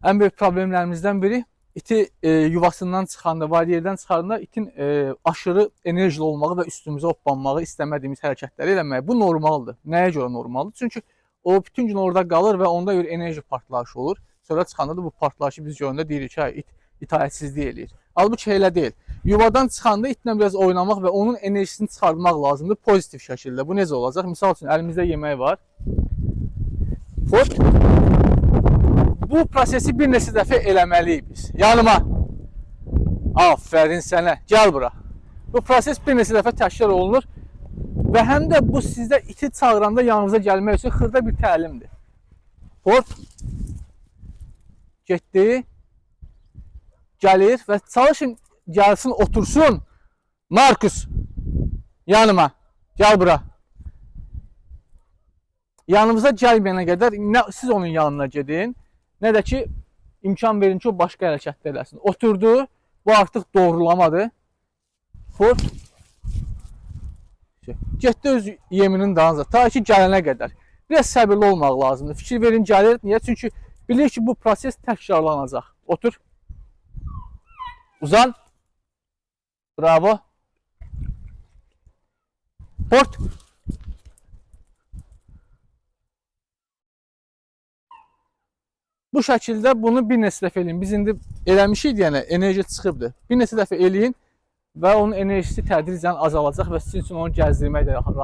ən böyük problemlərimizdən biri iti yuvasından çıxanda, valyerdən çıxanda itin aşırı enerjili olmağı və üstümüzə hoppanmağı, istəmədiyimiz hərəkətləri eləməyi. Bu normaldır. Nəyə görə normaldır? Çünki o bütün gün orada qalır və onda bir enerji partlayışı olur. Sonra çıxanda da bu partlayışı biz görəndə deyirik ki, it itaətsizlik eləyir. Halbuki elə deyil. Yuvadan çıxanda itlə biraz oynamaq və onun enerjisini çıxartmaq lazımdır pozitiv şəkildə. Bu necə olacaq? Misal üçün əlimizdə yemək var. Hop. Bu prosesi bir neçə dəfə eləməliyik biz. Yanıma. Aferin sənə. Gəl bura. Bu proses bir neçə dəfə təkrar olunur və həm də bu sizdə iti çağıranda yanınıza gəlmək üçün xırda bir təlimdir. Hop. Getdi. Gəlir və çalışın gəlsin, otursun. Markus. Yanıma. Gəl bura. Yanımıza gəlməyənə qədər siz onun yanına gedin. Nə də ki, imkan verin ki, o başqa hərəkətlər eləsin. Oturdu, bu artıq doğrulamadır. Hop. Getdi öz yeminin dalınca, ta ki, gələnə qədər. Biraz səbirli olmaq lazımdır. Fikir verin, gəlir. Niyə? Çünki bilir ki, bu proses təkrarlanacaq. Otur. Uzan. Bravo. Port. Bu şəkildə bunu bir neçə dəfə eləyin. Biz indi eləmişik deyənə enerji çıxıbdır. Bir neçə dəfə eləyin və onun enerjisi tədricən azalacaq və sizin üçün onu gəzdirmək də rahat.